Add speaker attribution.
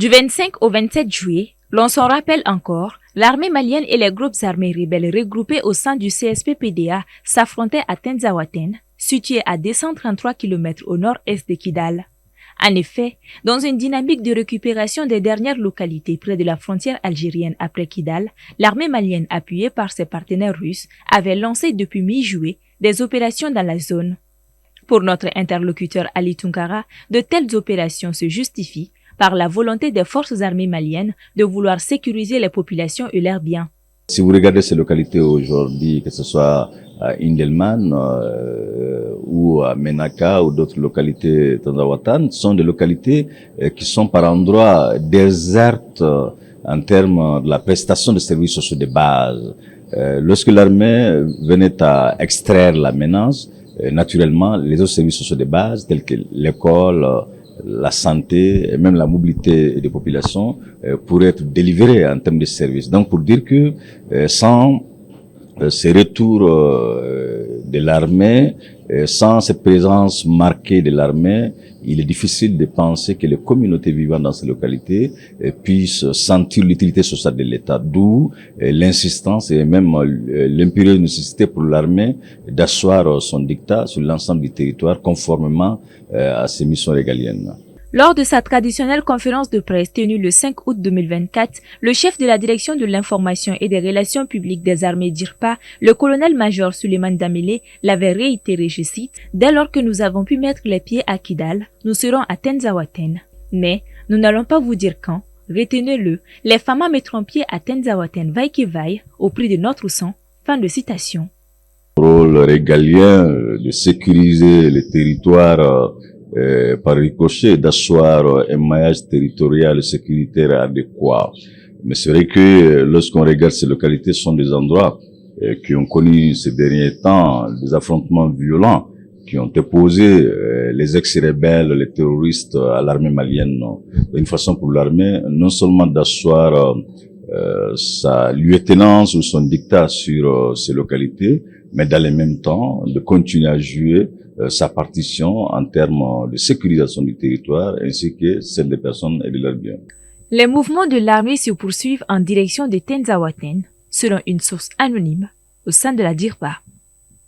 Speaker 1: Du 25 au 27 juillet, l'on s'en rappelle encore, l'armée malienne et les groupes armés rebelles regroupés au sein du CSP-PDA s'affrontaient à Tenzawaten, situé à 233 km au nord-est de Kidal. En effet, dans une dynamique de récupération des dernières localités près de la frontière algérienne après Kidal, l'armée malienne appuyée par ses partenaires russes avait lancé depuis mi-juillet des opérations dans la zone. Pour notre interlocuteur Ali Tunkara, de telles opérations se justifient par la volonté des forces armées maliennes de vouloir sécuriser les populations et leurs biens.
Speaker 2: Si vous regardez ces localités aujourd'hui, que ce soit à Indelman ou à Menaka ou d'autres localités Tanzawatan, sont des localités qui sont par endroits désertes en termes de la prestation de services sociaux de base. Lorsque l'armée venait à extraire la menace, naturellement, les autres services sociaux de base, tels que l'école, la santé et même la mobilité des populations pourraient être délivrés en termes de services. Donc, pour dire que sans ces retours de l'armée, sans cette présence marquée de l'armée, il est difficile de penser que les communautés vivant dans ces localités puissent sentir l'utilité sociale de l'État. D'où l'insistance et même l'impérieuse nécessité pour l'armée d'asseoir son dictat sur l'ensemble du territoire conformément à ses missions régaliennes.
Speaker 1: Lors de sa traditionnelle conférence de presse tenue le 5 août 2024, le chef de la direction de l'information et des relations publiques des armées d'IRPA, le colonel-major Suleiman Damele, l'avait réitéré, je cite, « Dès lors que nous avons pu mettre les pieds à Kidal, nous serons à Tenzawaten. Mais nous n'allons pas vous dire quand. Retenez-le, les FAMA mettront pied à Tenzawaten vaille que vaille, au prix de notre sang. » Fin de citation.
Speaker 2: Rôle régalien de sécuriser les territoires par ricochet, d'asseoir un maillage territorial et sécuritaire adéquat. Mais c'est vrai que lorsqu'on regarde ces localités, ce sont des endroits qui ont connu ces derniers temps des affrontements violents qui ont opposé les ex-rebelles, les terroristes à l'armée malienne. Une façon pour l'armée non seulement d'asseoir sa lieutenance ou son dictat sur ces localités, mais dans le même temps de continuer à jouer sa partition en termes de sécurisation du territoire ainsi que celle des personnes et de leurs biens.
Speaker 1: Les mouvements de l'armée se poursuivent en direction de Tenzawaten, selon une source anonyme au sein de la DIRPA.